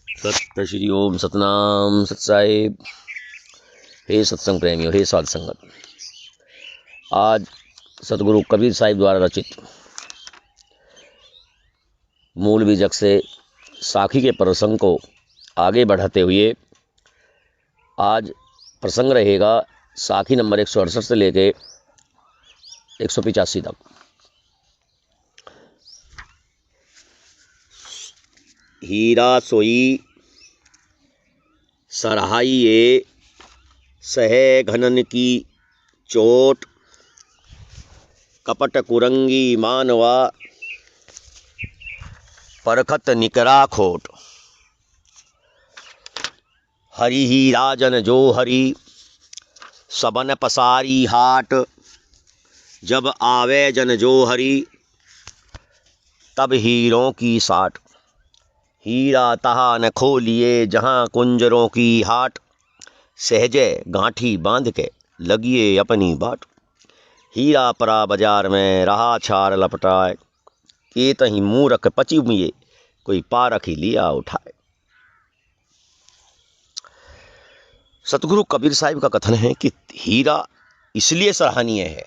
सत्य श्री ओम सतनाम सत साहिब। हे सत्संग प्रेमियों, हे साध संगत, आज सतगुरु कबीर साहिब द्वारा रचित मूल बीजक से साखी के प्रसंग को आगे बढ़ाते हुए आज प्रसंग रहेगा साखी नंबर 168 से लेके 185 तक। हीरा सोई सराहाइए सहे घनन की चोट, कपट कुरंगी मानवा परखत निकरा खोट। हरि ही राजन जो हरि सबन पसारी हाट, जब आवे जन जो हरि तब हीरों की साट। हीरा तहा न खोलिए जहाँ कुंजरों की हाट, सहजे गांठी बांध के लगिए अपनी बाट। हीरा परा बाजार में रहा छार लपटाए, के तहीं मूरख पची मुए कोई पारख ही लिया उठाए। सतगुरु कबीर साहिब का कथन है कि हीरा इसलिए सराहनीय है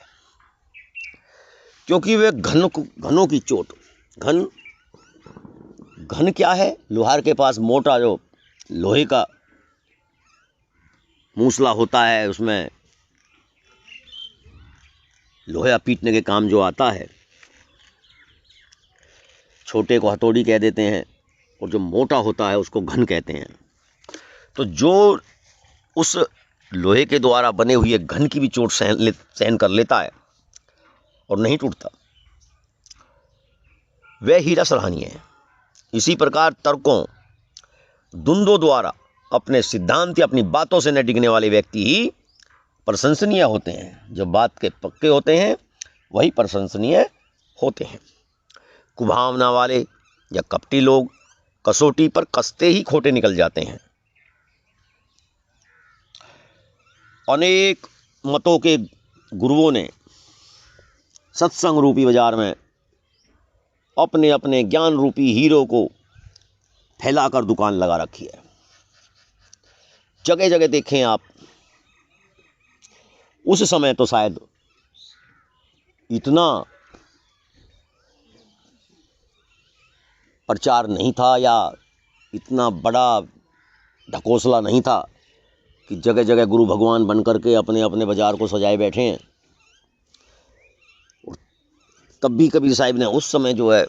क्योंकि वे घनों की चोट। घन क्या है? लोहार के पास मोटा जो लोहे का मूसला होता है, उसमें लोहा पीटने के काम जो आता है। छोटे को हथौड़ी कह देते हैं और जो मोटा होता है उसको घन कहते हैं। तो जो उस लोहे के द्वारा बने हुए घन की भी चोट सहन कर लेता है और नहीं टूटता, वह हीरा सराहनीय है। इसी प्रकार तर्कों द्वंद्वों द्वारा अपने सिद्धांत या अपनी बातों से न डिगने वाले व्यक्ति ही प्रशंसनीय होते हैं। जो बात के पक्के होते हैं वही प्रशंसनीय होते हैं। कुभावना वाले या कपटी लोग कसौटी पर कसते ही खोटे निकल जाते हैं। अनेक मतों के गुरुओं ने सत्संग रूपी बाजार में अपने अपने ज्ञान रूपी हीरो को फैलाकर दुकान लगा रखी है। जगह जगह देखें आप, उस समय तो शायद इतना प्रचार नहीं था या इतना बड़ा ढकोसला नहीं था कि जगह जगह गुरु भगवान बन करके अपने अपने बाजार को सजाए बैठे हैं। तब भी कबीर साहिब ने उस समय जो है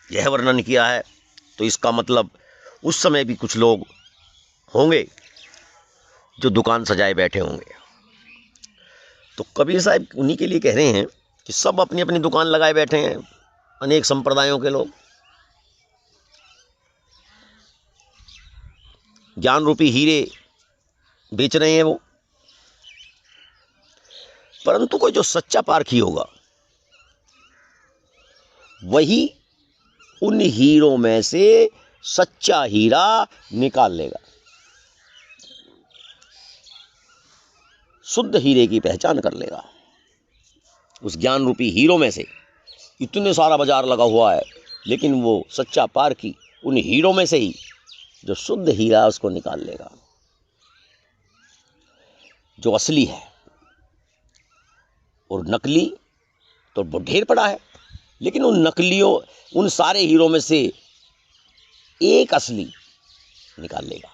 यह वर्णन किया है, तो इसका मतलब उस समय भी कुछ लोग होंगे जो दुकान सजाए बैठे होंगे। तो कबीर साहिब उन्हीं के लिए कह रहे हैं कि सब अपनी अपनी दुकान लगाए बैठे हैं, अनेक संप्रदायों के लोग ज्ञान रूपी हीरे बेच रहे हैं वो। परंतु कोई जो सच्चा पारखी होगा वही उन हीरों में से सच्चा हीरा निकाल लेगा, शुद्ध हीरे की पहचान कर लेगा। उस ज्ञान रूपी हीरो में से इतने सारा बाजार लगा हुआ है, लेकिन वो सच्चा पारखी उन हीरों में से ही जो शुद्ध हीरा उसको निकाल लेगा, जो असली है। और नकली तो ढेर पड़ा है, लेकिन उन सारे हीरों में से एक असली निकाल लेगा।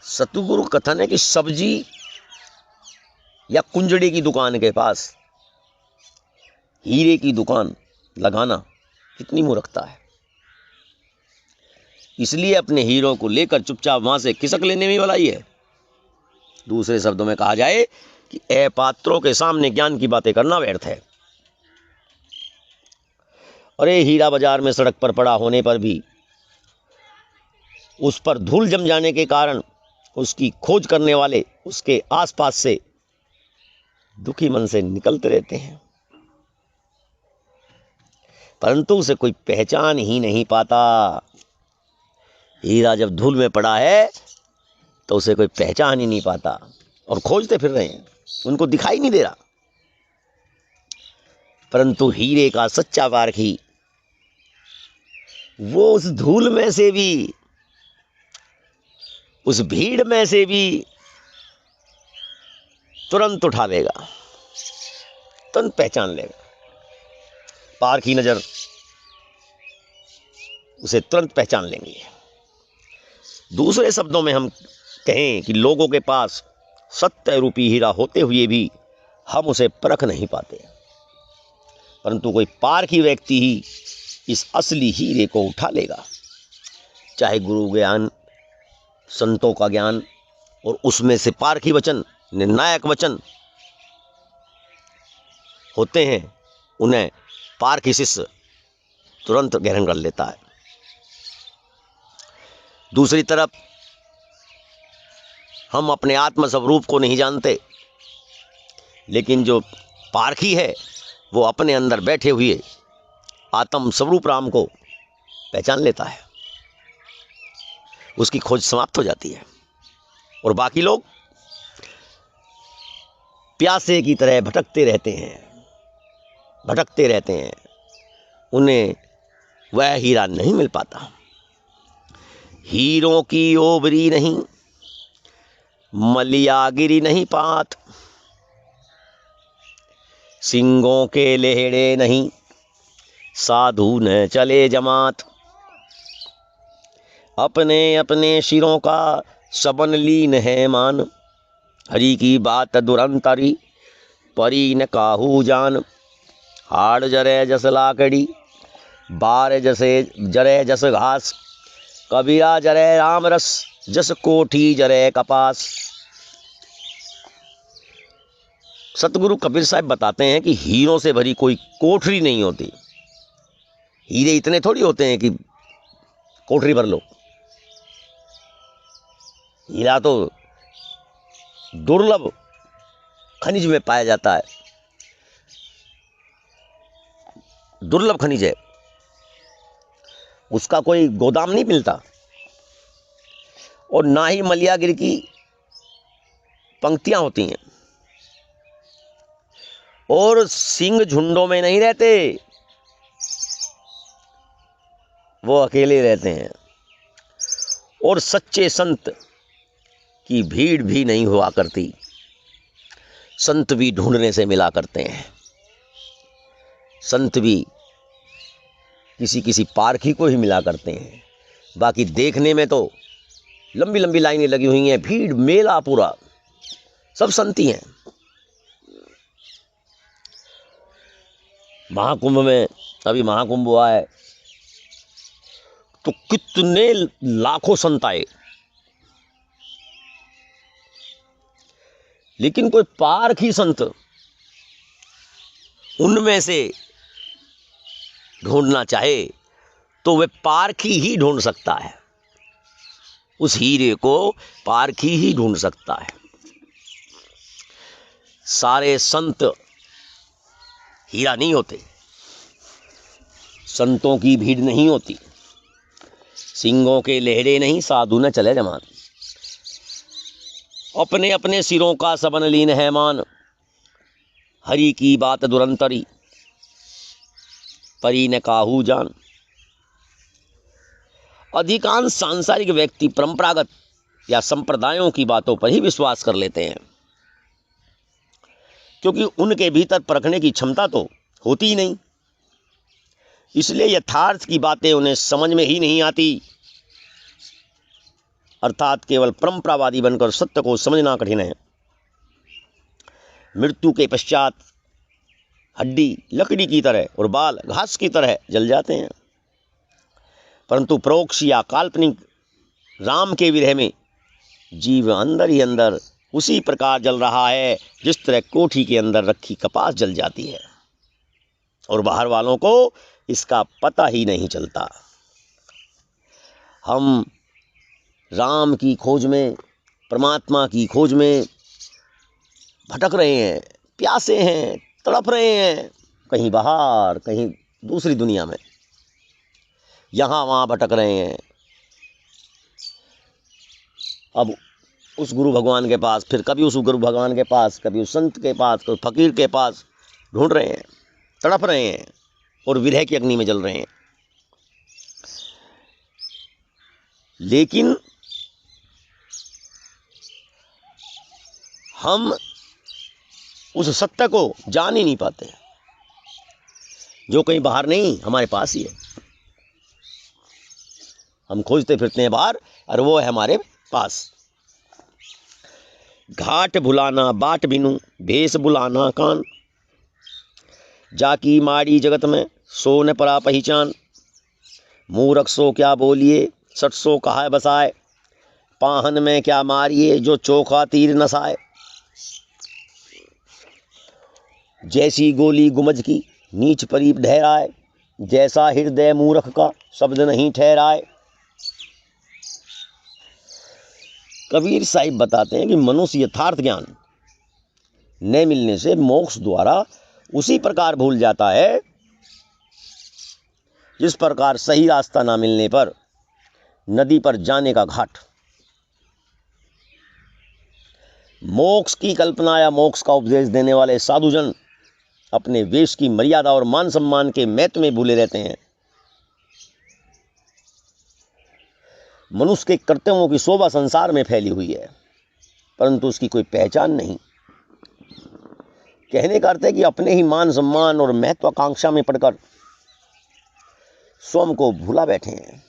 सतगुरु कथन है कि सब्जी या कुंजड़े की दुकान के पास हीरे की दुकान लगाना कितनी मूर्खता है। इसलिए अपने हीरो को लेकर चुपचाप वहां से खिसक लेने में भलाई है। दूसरे शब्दों में कहा जाए कि अपात्रों के सामने ज्ञान की बातें करना व्यर्थ है। अरे हीरा बाजार में सड़क पर पड़ा होने पर भी उस पर धूल जम जाने के कारण उसकी खोज करने वाले उसके आसपास से दुखी मन से निकलते रहते हैं, परंतु उसे कोई पहचान ही नहीं पाता। हीरा जब धूल में पड़ा है तो उसे कोई पहचान ही नहीं पाता और खोजते फिर रहे हैं, उनको दिखाई नहीं दे रहा। परंतु हीरे का सच्चा पारखी वो उस धूल में से भी उस भीड़ में से भी तुरंत उठा लेगा, तुरंत पहचान लेगा। पारखी नजर उसे तुरंत पहचान लेंगे। दूसरे शब्दों में हम कहें कि लोगों के पास सत्य रूपी हीरा होते हुए भी हम उसे परख नहीं पाते, परंतु कोई पारखी व्यक्ति ही इस असली हीरे को उठा लेगा। चाहे गुरु ज्ञान, संतों का ज्ञान और उसमें से पारखी वचन, निर्णायक वचन होते हैं, उन्हें पारखी शिष्य तुरंत ग्रहण कर लेता है। दूसरी तरफ हम अपने आत्म स्वरूप को नहीं जानते, लेकिन जो पारखी है वो अपने अंदर बैठे हुए आत्म स्वरूप राम को पहचान लेता है, उसकी खोज समाप्त हो जाती है। और बाकी लोग प्यासे की तरह भटकते रहते हैं, उन्हें वह हीरा नहीं मिल पाता। हीरों की ओबरी नहीं, मलियागिरी नहीं पात, सिंगों के लेहड़े नहीं, साधु न चले जमात। अपने अपने शिरों का सबन लीन है मान, हरि की बात दुरंतरी, परी न काहू जान। हाड़ जरे जस लाकड़ी, बार जसे जरे जस घास, कबीरा जरे राम रस, जस कोठी जरे कपास। सतगुरु कबीर साहब बताते हैं कि हीरों से भरी कोई कोठरी नहीं होती। हीरे इतने थोड़ी होते हैं कि कोठरी भर लो। हीरा तो दुर्लभ खनिज में पाया जाता है, दुर्लभ खनिज है, उसका कोई गोदाम नहीं मिलता। और ना ही मलियागिरी की पंक्तियां होती हैं। और सिंह झुंडों में नहीं रहते, वो अकेले रहते हैं। और सच्चे संत की भीड़ भी नहीं हुआ करती, संत भी ढूंढने से मिला करते हैं। संत भी किसी किसी पारखी को ही मिला करते हैं। बाकी देखने में तो लंबी लंबी लाइनें लगी हुई हैं, भीड़ मेला पूरा, सब संती हैं। महाकुंभ में, अभी महाकुंभ हुआ है तो कितने लाखों संत आए, लेकिन कोई पारखी संत उनमें से ढूंढना चाहे तो वह पारखी ही ढूंढ सकता है, उस हीरे को पारखी ही ढूंढ सकता है। सारे संत हीरा नहीं होते, संतों की भीड़ नहीं होती, सिंगों के लेहड़े नहीं, साधु न चले जमात। अपने अपने सिरों का सबन लीन है मान, हरि की बात दुरंतरी, परी न काहू जान। अधिकांश सांसारिक व्यक्ति परंपरागत या संप्रदायों की बातों पर ही विश्वास कर लेते हैं, क्योंकि उनके भीतर परखने की क्षमता तो होती ही नहीं। इसलिए यथार्थ की बातें उन्हें समझ में ही नहीं आती, अर्थात केवल परंपरावादी बनकर सत्य को समझना कठिन है। मृत्यु के पश्चात हड्डी लकड़ी की तरह और बाल घास की तरह जल जाते हैं, परंतु परोक्ष या काल्पनिक राम के विरह में जीव अंदर ही अंदर उसी प्रकार जल रहा है जिस तरह कोठी के अंदर रखी कपास जल जाती है, और बाहर वालों को इसका पता ही नहीं चलता। हम राम की खोज में, परमात्मा की खोज में भटक रहे हैं, प्यासे हैं, तड़प रहे हैं, कहीं बाहर, कहीं दूसरी दुनिया में, यहाँ वहाँ भटक रहे हैं। अब उस गुरु भगवान के पास, फिर कभी उस गुरु भगवान के पास, कभी उस संत के पास, कभी फकीर के पास ढूंढ रहे हैं, तड़प रहे हैं और विरह की अग्नि में जल रहे हैं। लेकिन हम उस सत्य को जान ही नहीं पाते, जो कहीं बाहर नहीं, हमारे पास ही है। हम खोजते फिरते हैं बाहर और वो है हमारे पास। घाट भुलाना बाट बिनु, भेष बुलाना कान, जाकी माड़ी जगत में सो न परा पहचान। मूरख सो क्या बोलिए, सट सो कहा बसाए, पाहन में क्या मारिए, जो चोखा तीर नसाए। जैसी गोली गुमज की नीच परीप ढहराए, जैसा हृदय मूर्ख का शब्द नहीं ठहराए। कबीर साहिब बताते हैं कि मनुष्य यथार्थ ज्ञान न मिलने से मोक्ष द्वारा उसी प्रकार भूल जाता है जिस प्रकार सही रास्ता ना मिलने पर नदी पर जाने का घाट। मोक्ष की कल्पना या मोक्ष का उपदेश देने वाले साधुजन अपने वेश की मर्यादा और मान सम्मान के महत्व में भूले रहते हैं। मनुष्य के कर्तव्यों की शोभा संसार में फैली हुई है, परंतु उसकी कोई पहचान नहीं। कहने का अर्थ है कि अपने ही मान सम्मान और महत्वाकांक्षा में पड़कर स्वयं को भूला बैठे हैं।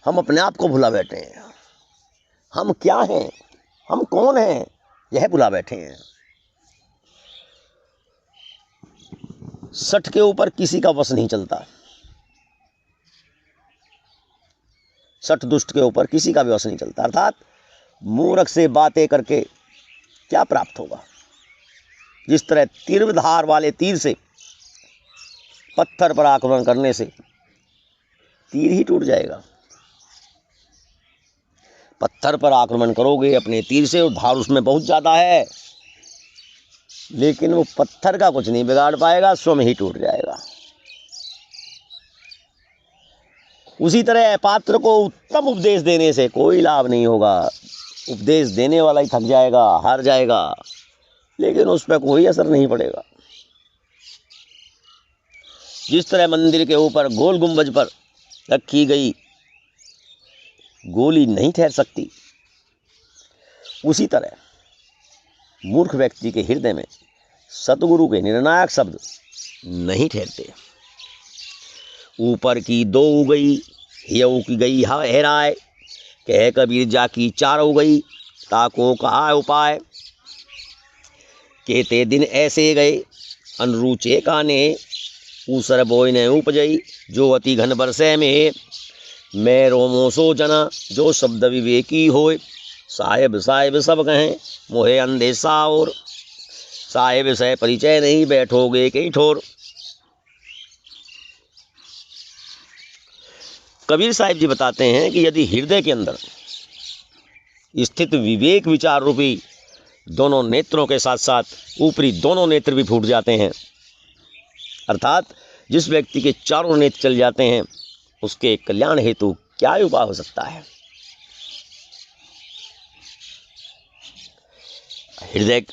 हम अपने आप को भूला बैठे हैं। हम क्या हैं, हम कौन हैं, यह भूला बैठे हैं। सठ के ऊपर किसी का वश नहीं चलता, सठ दुष्ट के ऊपर किसी का भी वश नहीं चलता। अर्थात मूर्ख से बातें करके क्या प्राप्त होगा। जिस तरह तीव्रधार वाले तीर से पत्थर पर आक्रमण करने से तीर ही टूट जाएगा। पत्थर पर आक्रमण करोगे अपने तीर से और धार उसमें बहुत ज़्यादा है, लेकिन वो पत्थर का कुछ नहीं बिगाड़ पाएगा, स्वयं ही टूट जाएगा। उसी तरह अपात्र को उत्तम उपदेश देने से कोई लाभ नहीं होगा। उपदेश देने वाला ही थक जाएगा, हार जाएगा, लेकिन उस पर कोई असर नहीं पड़ेगा। जिस तरह मंदिर के ऊपर गोल गुंबज पर रखी गई गोली नहीं ठहर सकती, उसी तरह मूर्ख व्यक्ति के हृदय में सतगुरु के निर्णायक शब्द नहीं ठहरते। ऊपर की दो उगई, हियऊ की गई हेराए, कह कबीर जाकी चार उगई, ताको कहा उपाय। कहते दिन ऐसे गए अनरूचे काने, ऊसर बोय ने उपजई, जो अति घन बरसे में। मैं रोमो सो जना, जो शब्द विवेकी होए, साहेब साहेब सब कहें मोहे अंधेसा और। साहेब से परिचय नहीं, बैठोगे कहीं ठोर। कबीर साहिब जी बताते हैं कि यदि हृदय के अंदर स्थित विवेक विचार रूपी दोनों नेत्रों के साथ साथ ऊपरी दोनों नेत्र भी फूट जाते हैं, अर्थात जिस व्यक्ति के चारों नेत्र चल जाते हैं, उसके कल्याण हेतु क्या उपाय हो सकता है। हृदय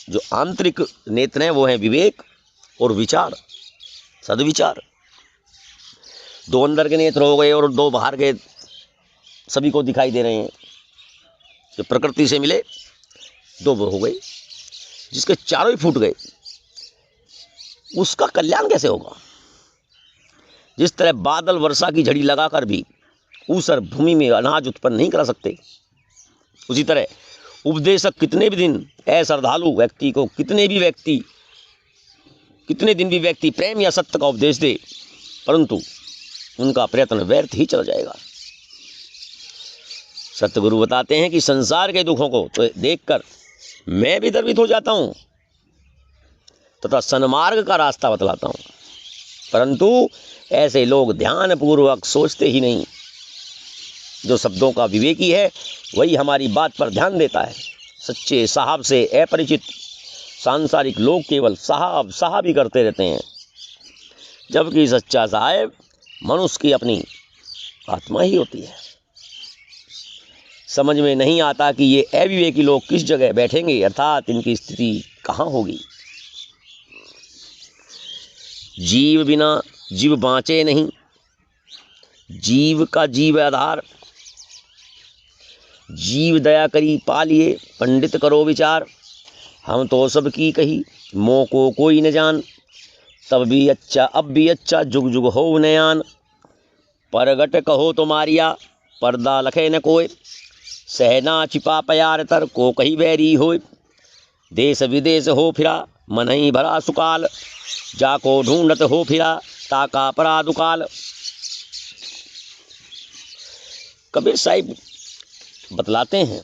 जो आंतरिक नेत्र हैं वो हैं विवेक और विचार, सद्विचार। दो अंदर के नेत्र हो गए और दो बाहर के सभी को दिखाई दे रहे हैं, जो प्रकृति से मिले दो वो हो गए। जिसके चारों ही फूट गए उसका कल्याण कैसे होगा। जिस तरह बादल वर्षा की झड़ी लगाकर भी ऊसर भूमि में अनाज उत्पन्न नहीं करा सकते, उसी तरह उपदेशक कितने भी दिन अश्रद्धालु व्यक्ति को कितने दिन भी व्यक्ति प्रेम या सत्य का उपदेश दे, परंतु उनका प्रयत्न व्यर्थ ही चला जाएगा। सतगुरु बताते हैं कि संसार के दुखों को तो देखकर मैं भी द्रवित हो जाता हूं तथा सन्मार्ग का रास्ता बतलाता हूं, परंतु ऐसे लोग ध्यानपूर्वक सोचते ही नहीं। जो शब्दों का विवेकी है वही हमारी बात पर ध्यान देता है। सच्चे साहब से अपरिचित सांसारिक लोग केवल साहब साहब ही करते रहते हैं, जबकि सच्चा साहब मनुष्य की अपनी आत्मा ही होती है। समझ में नहीं आता कि ये अविवेकी लोग किस जगह बैठेंगे, अर्थात इनकी स्थिति कहाँ होगी। जीव बिना जीव बाँचे नहीं, जीव का जीव आधार। जीव दया करी पालिए, पंडित करो विचार। हम तो सब की कही, मोह को कोई न जान। तब भी अच्छा अब भी अच्छा, जुग जुग हो नयान। परगट कहो तो मारिया, पर्दा लखे न कोय। सहना छिपा प्यार तर, को कही बैरी होय। देश विदेश हो फिरा, मन ही भरा सुकाल। जाको ढूंढत हो फिरा, ताका परा दुकाल। कबीर साहिब बतलाते हैं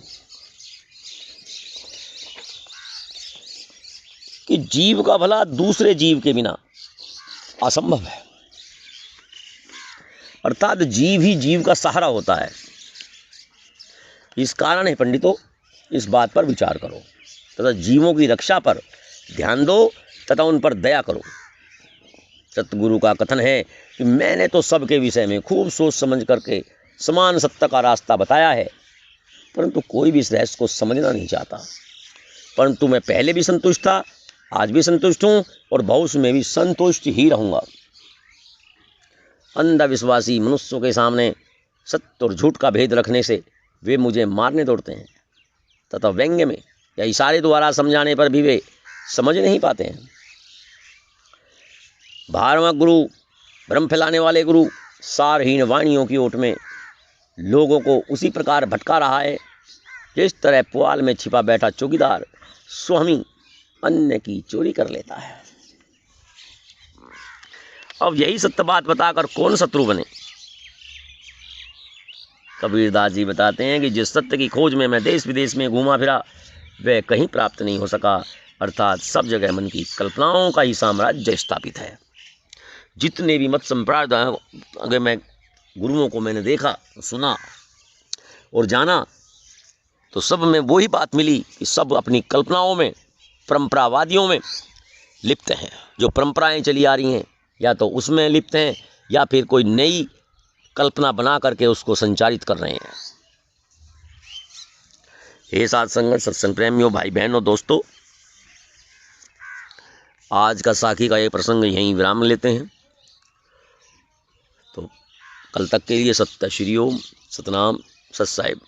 कि जीव का भला दूसरे जीव के बिना असंभव है, अर्थात जीव ही जीव का सहारा होता है। इस कारण है पंडितों, इस बात पर विचार करो तथा जीवों की रक्षा पर ध्यान दो तथा उन पर दया करो। सतगुरु का कथन है कि मैंने तो सबके विषय में खूब सोच समझ करके समान सत्य का रास्ता बताया है, परंतु कोई भी इस रहस्य को समझना नहीं चाहता। परंतु मैं पहले भी संतुष्ट था, आज भी संतुष्ट हूँ और भविष्य में भी संतुष्ट ही रहूँगा। अंधविश्वासी मनुष्यों के सामने सत्य और झूठ का भेद रखने से वे मुझे मारने दौड़ते हैं तथा व्यंग्य में या इशारे द्वारा समझाने पर भी वे समझ नहीं पाते हैं। भारवक गुरु, भ्रम फैलाने वाले गुरु सारहीन वाणियों की ओट में लोगों को उसी प्रकार भटका रहा है जिस तरह पुआल में छिपा बैठा चौकीदार स्वामी अन्य की चोरी कर लेता है। अब यही सत्य बात बताकर कौन शत्रु बने। कबीरदास जी बताते हैं कि जिस सत्य की खोज में मैं देश विदेश में घूमा फिरा वह कहीं प्राप्त नहीं हो सका, अर्थात सब जगह मन की कल्पनाओं का ही साम्राज्य स्थापित है। जितने भी मत संप्रदाय अगर मैं गुरुओं को मैंने देखा, सुना और जाना तो सब में वही बात मिली कि सब अपनी कल्पनाओं में, परंपरावादियों में लिप्त हैं। जो परंपराएं चली आ रही हैं या तो उसमें लिप्त हैं या फिर कोई नई कल्पना बना करके उसको संचारित कर रहे हैं। हे साथ संगत, सत्संग प्रेमियों, भाई बहनों, दोस्तों, आज का साखी का ये प्रसंग यहीं विराम लेते हैं। तो कल तक के लिए सत्य श्री ओम, सतनाम, सत साहिब।